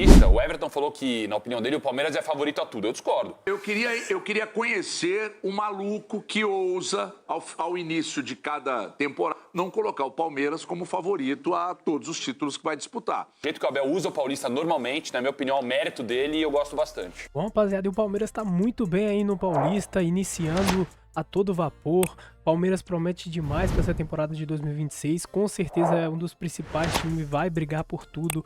O Everton falou que, na opinião dele, o Palmeiras é favorito a tudo. Eu discordo. Eu queria conhecer o maluco que ousa, ao início de cada temporada, não colocar o Palmeiras como favorito a todos os títulos que vai disputar. O jeito que o Abel usa o Paulista normalmente, na minha opinião, é o mérito dele e eu gosto bastante. Bom, rapaziada, e o Palmeiras tá muito bem aí no Paulista, iniciando a todo vapor. Palmeiras promete demais para essa temporada de 2026. Com certeza é um dos principais times, vai brigar por tudo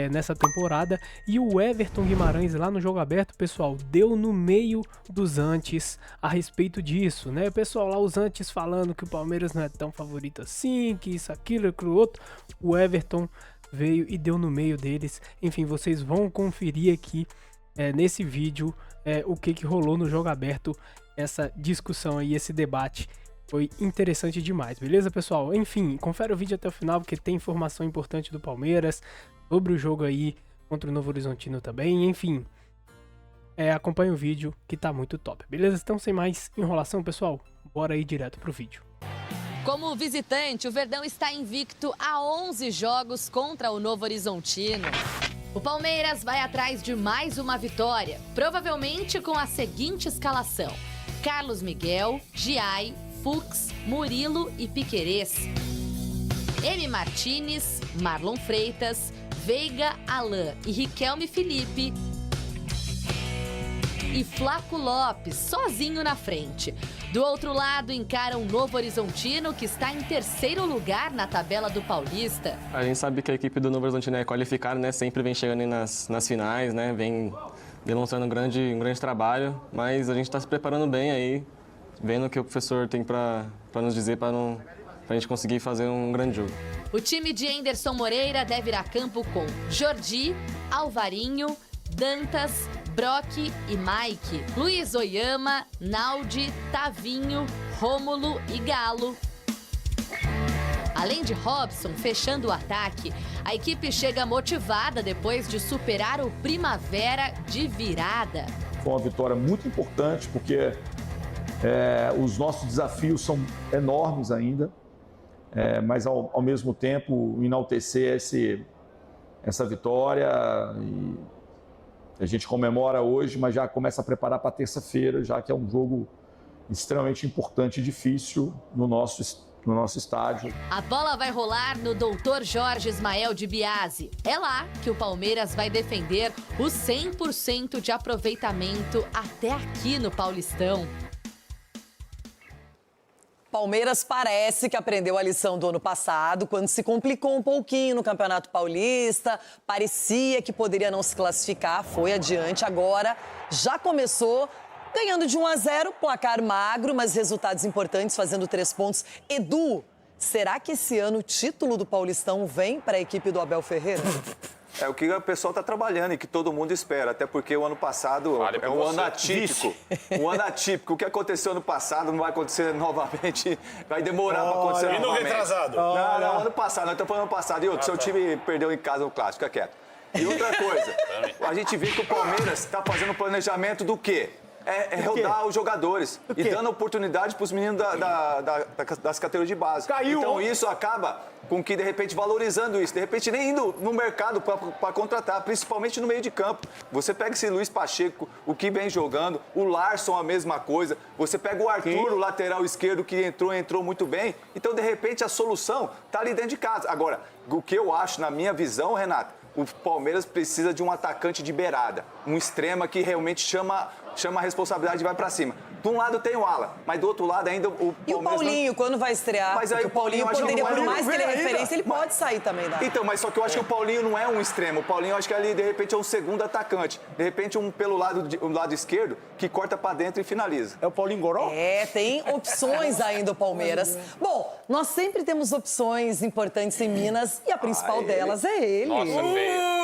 nessa temporada. E o Everton Guimarães lá no Jogo Aberto, pessoal, deu no meio dos antes a respeito disso, né? Pessoal lá, os antes falando que o Palmeiras não é tão favorito assim, que isso, aquilo, aquilo outro. O Everton veio e deu no meio deles. Enfim, vocês vão conferir aqui nesse vídeo o que rolou no Jogo Aberto. Essa discussão aí, esse debate foi interessante demais, beleza, pessoal? Enfim, confere o vídeo até o final, porque tem informação importante do Palmeiras, sobre o jogo aí contra o Novo Horizontino também, enfim. Acompanha o vídeo que tá muito top, beleza? Então, sem mais enrolação, pessoal, bora aí direto pro vídeo. Como visitante, o Verdão está invicto a 11 jogos contra o Novo Horizontino. O Palmeiras vai atrás de mais uma vitória, provavelmente com a seguinte escalação: Carlos Miguel, Giai, Fux, Murilo e Piquerez. M. Martínez, Marlon Freitas, Veiga, Alain e Riquelme Felipe. E Flaco Lopes, sozinho na frente. Do outro lado, encara um Novo Horizontino que está em terceiro lugar na tabela do Paulista. A gente sabe que a equipe do Novo Horizontino é qualificada, né? Sempre vem chegando aí nas finais, né? Vem demonstrando um grande trabalho, mas a gente está se preparando bem aí, vendo o que o professor tem para nos dizer para a gente conseguir fazer um grande jogo. O time de Anderson Moreira deve ir a campo com Jordi, Alvarinho, Dantas, Brock e Mike, Luiz Oyama, Naldi, Tavinho, Rômulo e Galo. Além de Robson fechando o ataque, a equipe chega motivada depois de superar o Primavera de virada. Foi uma vitória muito importante porque os nossos desafios são enormes ainda, mas ao mesmo tempo enaltecer essa vitória. E a gente comemora hoje, mas já começa a preparar para terça-feira, já que é um jogo extremamente importante e difícil no nosso estádio. A bola vai rolar no Dr. Jorge Ismael de Biasi. É lá que o Palmeiras vai defender o 100% de aproveitamento até aqui no Paulistão. Palmeiras parece que aprendeu a lição do ano passado, quando se complicou um pouquinho no Campeonato Paulista, parecia que poderia não se classificar, foi adiante, agora já começou ganhando de 1-0, placar magro, mas resultados importantes, fazendo 3 pontos. Edu, será que esse ano o título do Paulistão vem para a equipe do Abel Ferreira? É o que o pessoal está trabalhando e que todo mundo espera, até porque o ano passado é um ano atípico. Um ano atípico. O que aconteceu ano passado não vai acontecer novamente, vai demorar para acontecer novamente. E no retrasado? Não, ano passado, nós estamos falando ano passado. E outro, seu time perdeu em casa no Clássico, fica quieto. E outra coisa, a gente vê que o Palmeiras está fazendo planejamento do quê? Rodar os jogadores e dando oportunidade para os meninos das categorias de base. Então isso acaba com que, de repente, valorizando isso. De repente, nem indo no mercado para contratar, principalmente no meio de campo. Você pega esse Luiz Pacheco, o que vem jogando, o Larson, a mesma coisa. Você pega o Arthur, o lateral esquerdo, que entrou muito bem. Então, de repente, a solução está ali dentro de casa. Agora, o que eu acho, na minha visão, Renato, o Palmeiras precisa de um atacante de beirada. Um extrema que realmente chama a responsabilidade e vai pra cima. De um lado tem o Alan, mas do outro lado ainda o Palmeiras... E o Paulinho, quando vai estrear? Mas aí o Paulinho poderia, por mais que ele é referência, ele pode sair também da... Então, mas só que eu acho que o Paulinho não é um extremo. O Paulinho, eu acho que ali, de repente, é um segundo atacante. De repente, um pelo lado esquerdo, que corta pra dentro e finaliza. É o Paulinho Goró? Tem opções ainda o Palmeiras. Bom, nós sempre temos opções importantes em Minas e a principal delas é ele. Nossa, veio.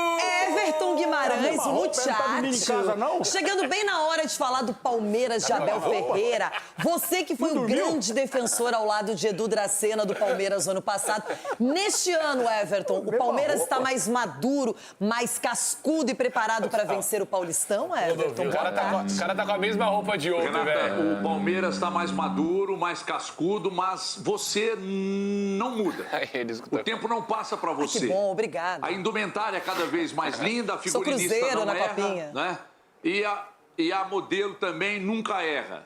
Everton Guimarães, o muchacho. Chegando bem na hora de falar do Palmeiras de Abel Ferreira. Você que foi um grande defensor ao lado de Edu Dracena do Palmeiras no ano passado. Neste ano, Everton, o Palmeiras está mais maduro, mais cascudo e preparado para vencer o Paulistão, Everton? O cara tá com a mesma roupa de ontem, velho. O Palmeiras está mais maduro, mais cascudo, mas você não muda. O tempo não passa para você. Que bom, obrigado. A indumentária é cada vez mais linda, a Só Sou figurinista Cruzeiro não na erra, copinha. né? E a modelo também nunca erra.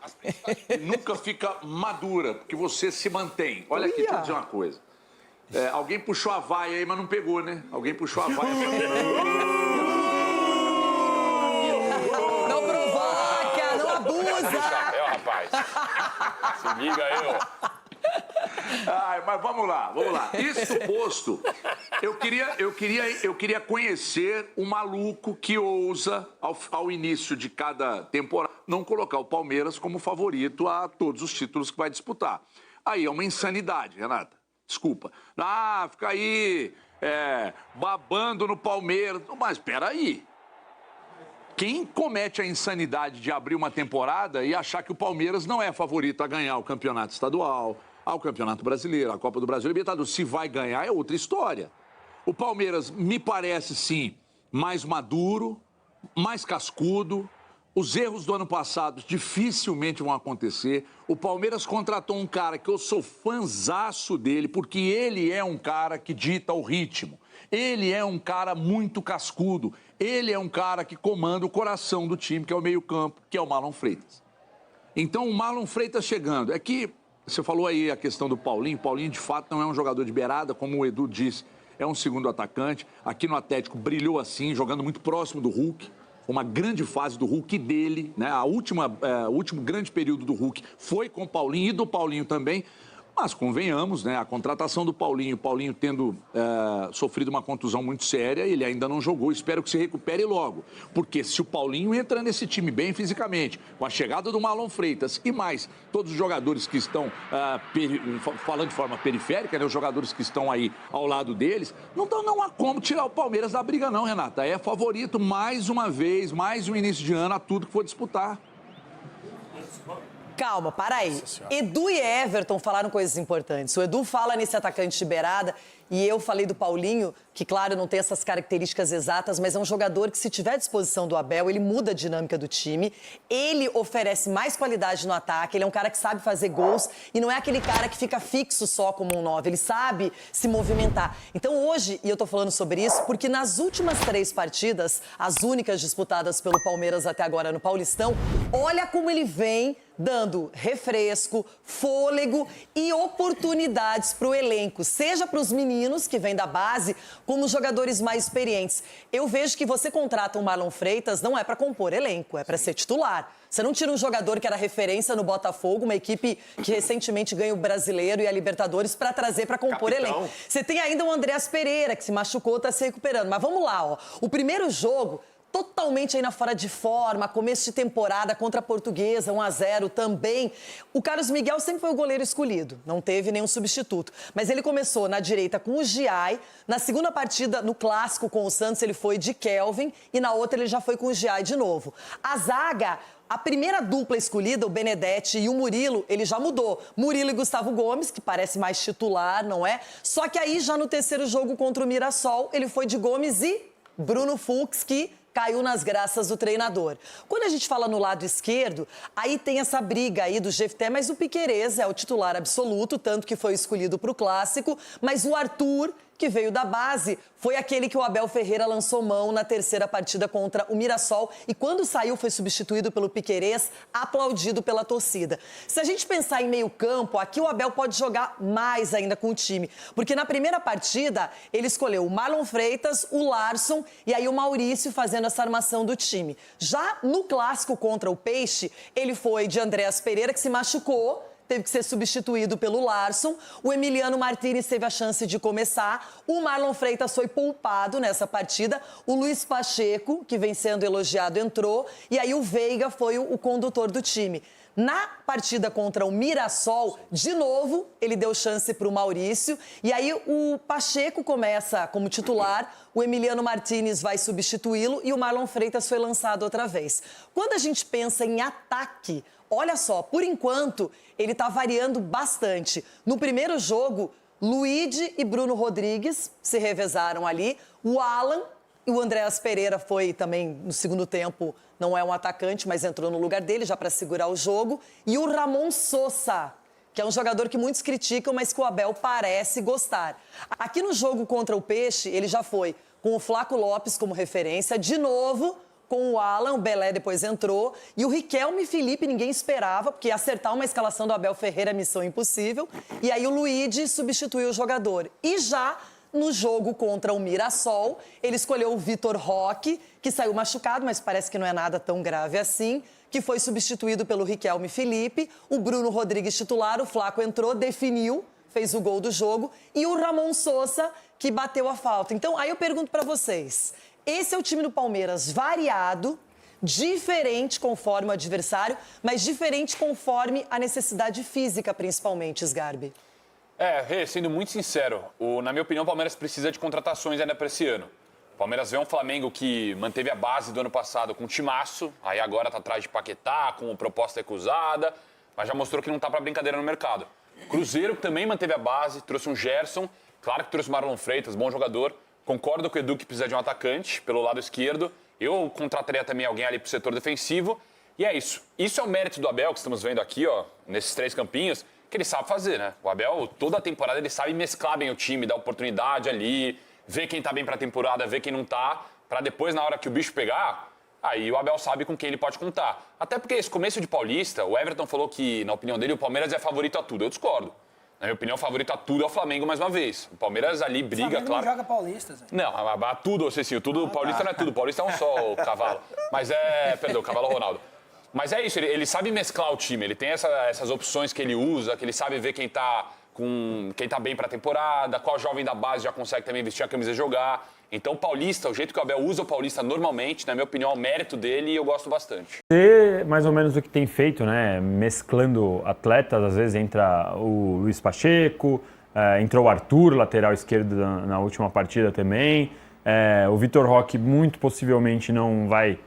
Nunca fica madura, porque você se mantém. Olha aqui, deixa eu dizer uma coisa. Alguém puxou a vaia aí, mas não pegou, né? Alguém puxou a vaia. Não provoca, não abusa. Rapaz. Se liga eu. Ai, mas vamos lá. Isso posto, eu queria conhecer o maluco que ousa, ao início de cada temporada, não colocar o Palmeiras como favorito a todos os títulos que vai disputar. Aí é uma insanidade, Renata. Desculpa. Fica aí babando no Palmeiras. Mas espera aí. Quem comete a insanidade de abrir uma temporada e achar que o Palmeiras não é favorito a ganhar o campeonato estadual, ao Campeonato Brasileiro, a Copa do Brasil, Libertadores, se vai ganhar é outra história. O Palmeiras me parece, sim, mais maduro, mais cascudo. Os erros do ano passado dificilmente vão acontecer. O Palmeiras contratou um cara que eu sou fãzaço dele, porque ele é um cara que dita o ritmo. Ele é um cara muito cascudo. Ele é um cara que comanda o coração do time, que é o meio-campo, que é o Marlon Freitas. Então, o Marlon Freitas chegando. É que você falou aí a questão do Paulinho. Paulinho, de fato, não é um jogador de beirada, como o Edu disse. É um segundo atacante. Aqui no Atlético brilhou assim, jogando muito próximo do Hulk. Uma grande fase do Hulk dele, né? O último grande período do Hulk foi com o Paulinho e do Paulinho também. Mas convenhamos, né? A contratação do Paulinho, tendo sofrido uma contusão muito séria, ele ainda não jogou. Espero que se recupere logo. Porque se o Paulinho entra nesse time bem fisicamente, com a chegada do Marlon Freitas e mais todos os jogadores que estão, falando de forma periférica, né? Os jogadores que estão aí ao lado deles, não há como tirar o Palmeiras da briga não, Renata. É favorito mais uma vez, mais um início de ano a tudo que for disputar. Calma, para aí. Edu e Everton falaram coisas importantes. O Edu fala nesse atacante de beirada e eu falei do Paulinho, que, claro, não tem essas características exatas, mas é um jogador que, se tiver à disposição do Abel, ele muda a dinâmica do time. Ele oferece mais qualidade no ataque, ele é um cara que sabe fazer gols e não é aquele cara que fica fixo só como um 9, ele sabe se movimentar. Então, hoje, e eu tô falando sobre isso, porque nas últimas 3 partidas, as únicas disputadas pelo Palmeiras até agora no Paulistão, olha como ele vem dando refresco, fôlego e oportunidades para o elenco, seja para os meninos que vêm da base, como os jogadores mais experientes. Eu vejo que você contrata um Marlon Freitas não é para compor elenco, é para ser titular. Você não tira um jogador que era referência no Botafogo, uma equipe que recentemente ganha o Brasileiro e a Libertadores, para trazer para compor elenco. Você tem ainda o Andreas Pereira, que se machucou, está se recuperando. Mas vamos lá, ó. O primeiro jogo, totalmente ainda fora de forma, começo de temporada contra a Portuguesa, 1-0 também. O Carlos Miguel sempre foi o goleiro escolhido, não teve nenhum substituto. Mas ele começou na direita com o Giai, na segunda partida, no clássico com o Santos, ele foi de Kelvin e na outra ele já foi com o Giai de novo. A zaga, a primeira dupla escolhida, o Benedetti e o Murilo, ele já mudou. Murilo e Gustavo Gomes, que parece mais titular, não é? Só que aí, já no terceiro jogo contra o Mirassol, ele foi de Gomes e Bruno Fux, que caiu nas graças do treinador. Quando a gente fala no lado esquerdo, aí tem essa briga aí do Jefté, mas o Piquerez é o titular absoluto, tanto que foi escolhido para o Clássico, mas o Arthur, que veio da base, foi aquele que o Abel Ferreira lançou mão na terceira partida contra o Mirassol e quando saiu foi substituído pelo Piquerez, aplaudido pela torcida. Se a gente pensar em meio campo, aqui o Abel pode jogar mais ainda com o time, porque na primeira partida ele escolheu o Marlon Freitas, o Larson e aí o Maurício fazendo essa armação do time. Já no clássico contra o Peixe, ele foi de Andreas Pereira, que se machucou, teve que ser substituído pelo Larson. O Emiliano Martínez teve a chance de começar. O Marlon Freitas foi poupado nessa partida. O Luiz Pacheco, que vem sendo elogiado, entrou. E aí o Veiga foi o condutor do time. Na partida contra o Mirassol, de novo, ele deu chance para o Maurício. E aí o Pacheco começa como titular, o Emiliano Martínez vai substituí-lo e o Marlon Freitas foi lançado outra vez. Quando a gente pensa em ataque, olha só, por enquanto, ele está variando bastante. No primeiro jogo, Luigi e Bruno Rodrigues se revezaram ali. O Alan e o Andreas Pereira foi também, no segundo tempo, não é um atacante, mas entrou no lugar dele já para segurar o jogo. E o Ramon Sosa, que é um jogador que muitos criticam, mas que o Abel parece gostar. Aqui no jogo contra o Peixe, ele já foi com o Flaco Lopes como referência, de novo com o Alan, o Belé depois entrou, e o Riquelme e Felipe ninguém esperava, porque acertar uma escalação do Abel Ferreira é missão impossível, e aí o Luigi substituiu o jogador. E já no jogo contra o Mirassol, ele escolheu o Vitor Roque, que saiu machucado, mas parece que não é nada tão grave assim, que foi substituído pelo Riquelme e Felipe, o Bruno Rodrigues titular, o Flaco entrou, definiu, fez o gol do jogo, e o Ramon Sosa, que bateu a falta. Então, aí eu pergunto para vocês, esse é o time do Palmeiras variado, diferente conforme o adversário, mas diferente conforme a necessidade física, principalmente, Sgarbi. Rê, sendo muito sincero, na minha opinião, o Palmeiras precisa de contratações ainda para esse ano. O Palmeiras vê um Flamengo que manteve a base do ano passado com um timaço, aí agora tá atrás de Paquetá, com proposta recusada, mas já mostrou que não tá para brincadeira no mercado. Cruzeiro também manteve a base, trouxe um Gerson, claro que trouxe o Marlon Freitas, bom jogador. Concordo com o Edu que precisa de um atacante pelo lado esquerdo. Eu contrataria também alguém ali pro setor defensivo. E é isso. Isso é o mérito do Abel, que estamos vendo aqui, ó, nesses 3 campinhos, que ele sabe fazer, né? O Abel, toda a temporada, ele sabe mesclar bem o time, dar oportunidade ali, ver quem tá bem pra temporada, ver quem não tá, pra depois, na hora que o bicho pegar, aí o Abel sabe com quem ele pode contar. Até porque esse começo de Paulista, o Everton falou que, na opinião dele, o Palmeiras é favorito a tudo. Eu discordo. Na minha opinião, o favorito a tudo é o Flamengo, mais uma vez. O Palmeiras ali briga, Flamengo claro. não joga Paulista, Zé. Não, a tudo, Cecinho, tudo. Paulista não é tudo. Paulista é um só, o cavalo. Mas perdão, cavalo Ronaldo. Mas é isso, ele sabe mesclar o time. Ele tem essas opções que ele usa, que ele sabe ver quem tá bem pra temporada, qual jovem da base já consegue também vestir a camisa e jogar. Então, o Paulista, o jeito que o Abel usa o Paulista normalmente, na minha opinião, é o mérito dele e eu gosto bastante. Mais ou menos o que tem feito, né? Mesclando atletas, às vezes entra o Luiz Pacheco, entrou o Arthur, lateral esquerdo na última partida também. O Vitor Roque muito possivelmente não vai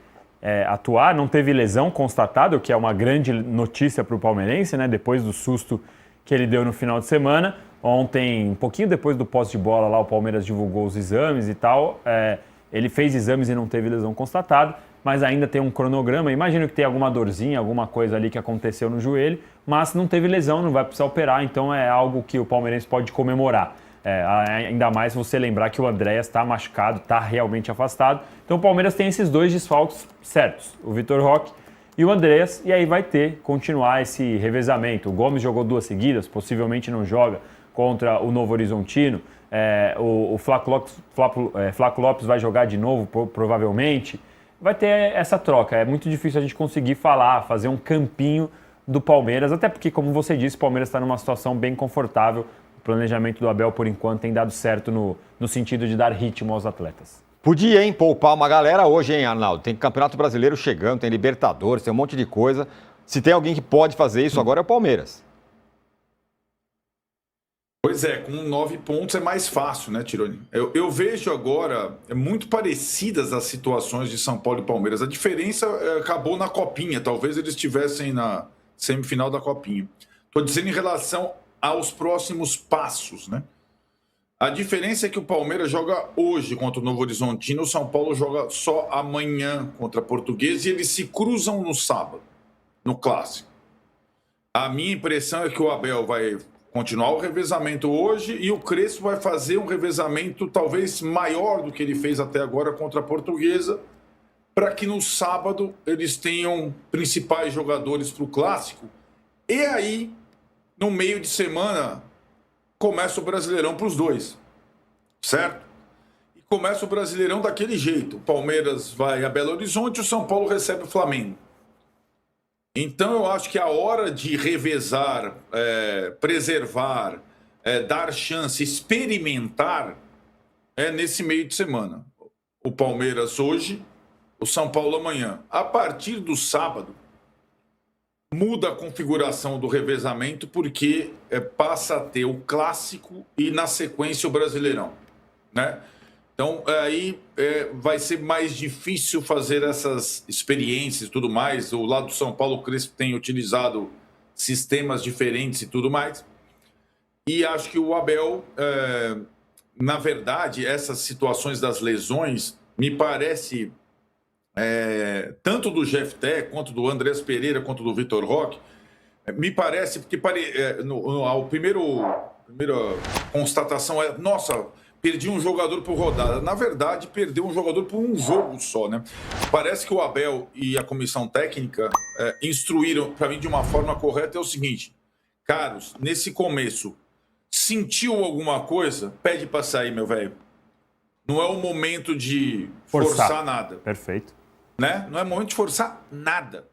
atuar, não teve lesão constatada, o que é uma grande notícia para o palmeirense, né? Depois do susto que ele deu no final de semana. Ontem, um pouquinho depois do posse de bola lá, o Palmeiras divulgou os exames e tal. Ele fez exames e não teve lesão constatada, mas ainda tem um cronograma. Imagino que tem alguma dorzinha, alguma coisa ali que aconteceu no joelho, mas não teve lesão, não vai precisar operar, então é algo que o palmeirense pode comemorar. Ainda mais se você lembrar que o Andréas está machucado, está realmente afastado. Então o Palmeiras tem esses 2 desfalques certos, o Vitor Roque e o Andréas, e aí vai continuar esse revezamento. O Gomes jogou 2 seguidas, possivelmente não joga contra o Novo Horizontino. O Flaco Lopes vai jogar de novo, provavelmente. Vai ter essa troca. É muito difícil a gente conseguir fazer um campinho do Palmeiras, até porque, como você disse, o Palmeiras está numa situação bem confortável. O planejamento do Abel, por enquanto, tem dado certo no sentido de dar ritmo aos atletas. Podia, hein, poupar uma galera hoje, hein, Arnaldo? Tem Campeonato Brasileiro chegando, tem Libertadores, tem um monte de coisa. Se tem alguém que pode fazer isso agora é o Palmeiras. Pois é, com 9 pontos é mais fácil, né, Tironi? Eu vejo agora muito parecidas as situações de São Paulo e Palmeiras. A diferença acabou na Copinha, talvez eles estivessem na semifinal da Copinha. Estou dizendo em relação aos próximos passos, né? A diferença é que o Palmeiras joga hoje contra o Novo Horizontino, o São Paulo joga só amanhã contra a Portuguesa e eles se cruzam no sábado, no Clássico. A minha impressão é que o Abel vai continuar o revezamento hoje e o Crespo vai fazer um revezamento talvez maior do que ele fez até agora contra a Portuguesa, para que no sábado eles tenham principais jogadores para o Clássico. E aí, no meio de semana, começa o Brasileirão para os dois, certo? E começa o Brasileirão daquele jeito. O Palmeiras vai a Belo Horizonte e o São Paulo recebe o Flamengo. Então, eu acho que a hora de revezar, preservar, dar chance, experimentar, é nesse meio de semana. O Palmeiras hoje, o São Paulo amanhã. A partir do sábado, muda a configuração do revezamento porque passa a ter o Clássico e, na sequência, o Brasileirão, né? Então, aí vai ser mais difícil fazer essas experiências e tudo mais. O lado do São Paulo, o Crespo tem utilizado sistemas diferentes e tudo mais. E acho que o Abel, na verdade, essas situações das lesões, me parece, tanto do Jefté, quanto do Andrés Pereira, quanto do Vitor Roque, me parece, porque a primeira constatação é, nossa, perdi um jogador por rodada. Na verdade, perdeu um jogador por um jogo só, né? Parece que o Abel e a comissão técnica instruíram, para mim, de uma forma correta, é o seguinte: Carlos, nesse começo, sentiu alguma coisa? Pede para sair, meu velho. Não é o momento de forçar nada. Perfeito. Né? Não é momento de forçar nada.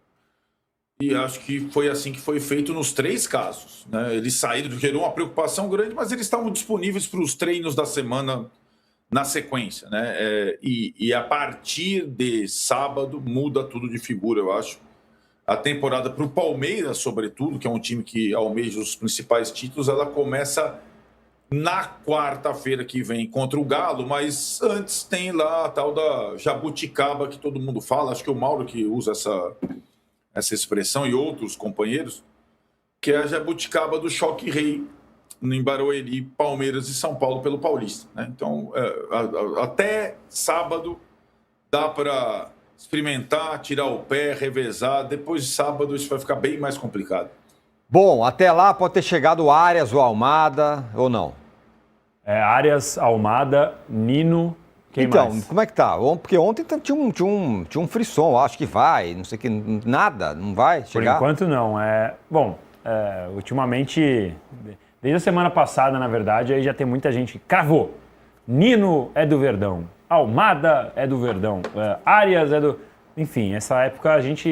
E acho que foi assim que foi feito nos 3 casos. Né? Eles saíram, gerou uma preocupação grande, mas eles estavam disponíveis para os treinos da semana na sequência. Né? E a partir de sábado muda tudo de figura, eu acho. A temporada para o Palmeiras, sobretudo, que é um time que almeja os principais títulos, ela começa na quarta-feira que vem contra o Galo, mas antes tem lá a tal da jabuticaba que todo mundo fala, acho que é o Mauro que usa essa expressão e outros companheiros, que é a jabuticaba do choque rei em Barueri, Palmeiras e São Paulo pelo Paulista. Né? Então, até sábado dá para experimentar, tirar o pé, revezar. Depois de sábado isso vai ficar bem mais complicado. Bom, até lá pode ter chegado Arias ou Almada, ou não? Arias, Almada, Nino, quem mais? Então, como é que tá? Porque ontem tinha um frisson, acho que vai, não sei o que, nada, não vai chegar? Por enquanto não. Ultimamente, desde a semana passada, na verdade, aí já tem muita gente que cravou. Nino é do Verdão, Almada é do Verdão, Arias é do... Enfim, essa época a gente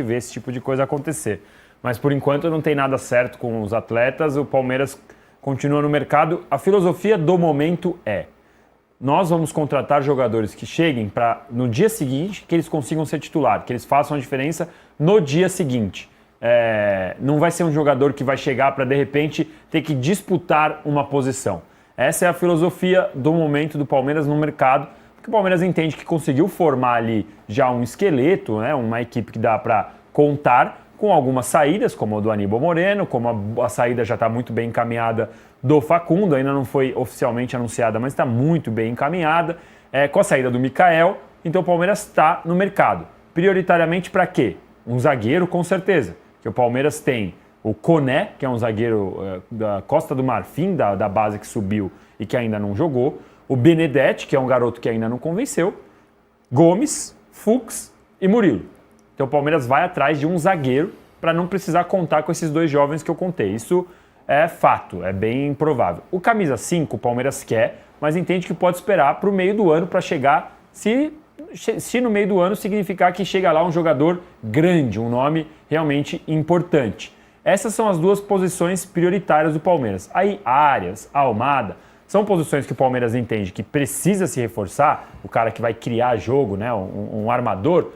vê esse tipo de coisa acontecer. Mas por enquanto não tem nada certo com os atletas, o Palmeiras continua no mercado. A filosofia do momento nós vamos contratar jogadores que cheguem para no dia seguinte que eles consigam ser titular, que eles façam a diferença no dia seguinte. Não vai ser um jogador que vai chegar para de repente ter que disputar uma posição. Essa é a filosofia do momento do Palmeiras no mercado, porque o Palmeiras entende que conseguiu formar ali já um esqueleto, né, uma equipe que dá para contar, com algumas saídas, como a do Aníbal Moreno, como a saída já está muito bem encaminhada do Facundo, ainda não foi oficialmente anunciada, mas está muito bem encaminhada, com a saída do Mikael, então o Palmeiras está no mercado. Prioritariamente para quê? Um zagueiro, com certeza, que o Palmeiras tem o Koné, que é um zagueiro da Costa do Marfim, da base que subiu e que ainda não jogou, o Benedetti, que é um garoto que ainda não convenceu, Gomes, Fux e Murilo. Então o Palmeiras vai atrás de um zagueiro para não precisar contar com esses 2 jovens que eu contei. Isso é fato, é bem provável. O camisa 5 o Palmeiras quer, mas entende que pode esperar para o meio do ano para chegar, se no meio do ano significar que chega lá um jogador grande, um nome realmente importante. Essas são as 2 posições prioritárias do Palmeiras. Aí Arias, Almada, são posições que o Palmeiras entende que precisa se reforçar, o cara que vai criar jogo, né, um armador,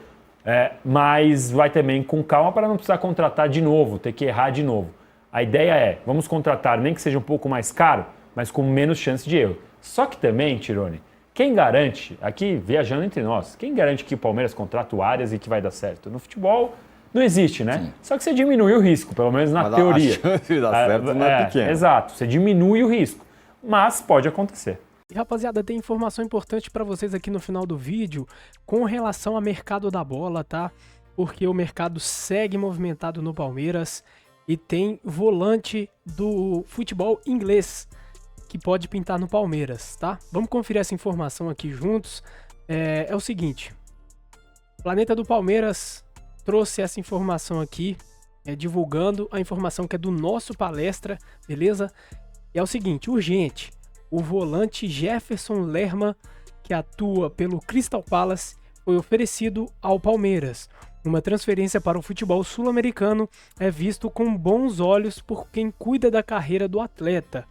mas vai também com calma para não precisar contratar de novo, ter que errar de novo. A ideia vamos contratar, nem que seja um pouco mais caro, mas com menos chance de erro. Só que também, Tirone, quem garante, aqui viajando entre nós, quem garante que o Palmeiras contrata o Arias e que vai dar certo? No futebol não existe, né? Sim. Só que você diminui o risco, pelo menos na teoria. A chance de dar certo não é pequena. Exato, você diminui o risco, mas pode acontecer. E rapaziada, tem informação importante para vocês aqui no final do vídeo com relação ao mercado da bola, tá? Porque o mercado segue movimentado no Palmeiras e tem volante do futebol inglês que pode pintar no Palmeiras, tá? Vamos conferir essa informação aqui juntos. É o seguinte, Planeta do Palmeiras trouxe essa informação aqui, divulgando a informação que é do nosso palestra, beleza? E é o seguinte, urgente. O volante Jefferson Lerma, que atua pelo Crystal Palace, foi oferecido ao Palmeiras. Uma transferência para o futebol sul-americano é visto com bons olhos por quem cuida da carreira do atleta.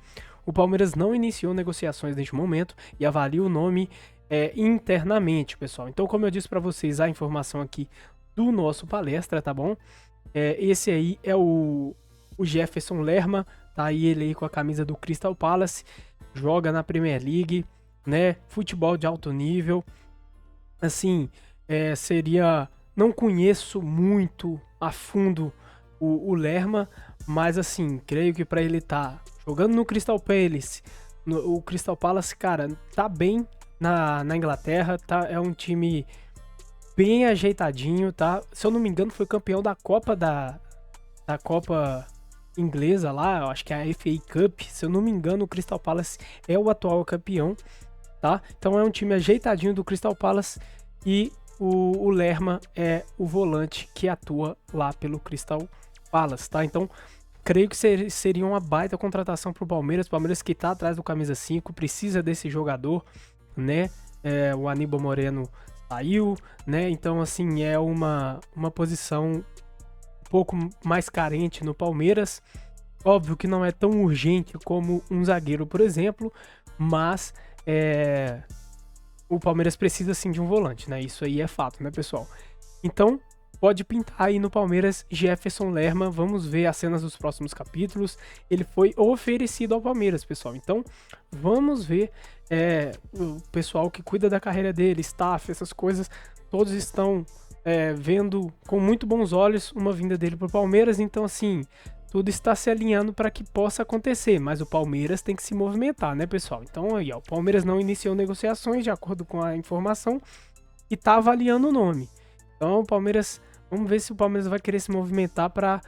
O Palmeiras não iniciou negociações neste momento e avalia o nome internamente, pessoal. Então, como eu disse para vocês, a informação aqui do nosso palestra, tá bom? Esse aí é o Jefferson Lerma, tá aí ele aí com a camisa do Crystal Palace. Joga na Premier League, né? Futebol de alto nível. Assim, não conheço muito a fundo o Lerma, mas assim, creio que para ele estar jogando no Crystal Palace, o Crystal Palace, cara, tá bem na Inglaterra, tá? É um time bem ajeitadinho, tá? Se eu não me engano, foi campeão da Copa inglesa lá, eu acho que é a FA Cup, se eu não me engano, o Crystal Palace é o atual campeão, tá? Então é um time ajeitadinho do Crystal Palace e o Lerma é o volante que atua lá pelo Crystal Palace, tá? Então, creio que seria uma baita contratação pro Palmeiras. Palmeiras que tá atrás do camisa 5, precisa desse jogador, né? O Aníbal Moreno saiu, né? Então, assim, é uma posição um pouco mais carente no Palmeiras. Óbvio que não é tão urgente como um zagueiro, por exemplo, mas o Palmeiras precisa sim de um volante, né? Isso aí é fato, né, pessoal? Então, pode pintar aí no Palmeiras Jefferson Lerma. Vamos ver as cenas dos próximos capítulos. Ele foi oferecido ao Palmeiras, pessoal. Então, vamos ver o pessoal que cuida da carreira dele, staff, essas coisas, todos estão vendo com muito bons olhos uma vinda dele pro Palmeiras. Então, assim, tudo está se alinhando para que possa acontecer, mas o Palmeiras tem que se movimentar, né, pessoal? Então aí, ó, o Palmeiras não iniciou negociações de acordo com a informação e tá avaliando o nome. Então o Palmeiras, vamos ver se o Palmeiras vai querer se movimentar para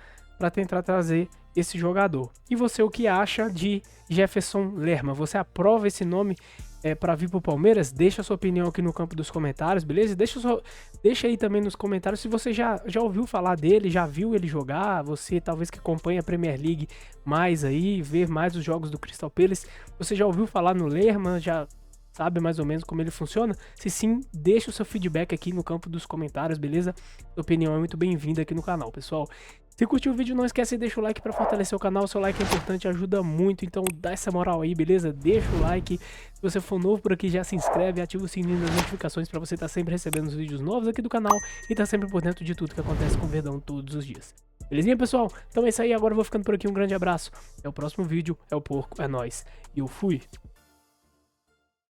tentar trazer esse jogador. E você, o que acha de Jefferson Lerma? Você aprova esse nome para vir pro Palmeiras? Deixa a sua opinião aqui no campo dos comentários, beleza? Deixa aí também nos comentários se você já ouviu falar dele, já viu ele jogar, você talvez que acompanha a Premier League mais aí, vê mais os jogos do Crystal Palace, você já ouviu falar no Lerma, já sabe mais ou menos como ele funciona? Se sim, deixa o seu feedback aqui no campo dos comentários, beleza? Sua opinião é muito bem-vinda aqui no canal, pessoal. Se curtiu o vídeo, não esquece de deixar o like para fortalecer o canal. Seu like é importante, ajuda muito, então dá essa moral aí, beleza? Deixa o like. Se você for novo por aqui, já se inscreve, ativa o sininho das notificações para você estar sempre recebendo os vídeos novos aqui do canal e estar sempre por dentro de tudo que acontece com o Verdão todos os dias. Belezinha, pessoal? Então é isso aí, agora eu vou ficando por aqui, um grande abraço. Até o próximo vídeo, é o Porco, é nóis. E eu fui!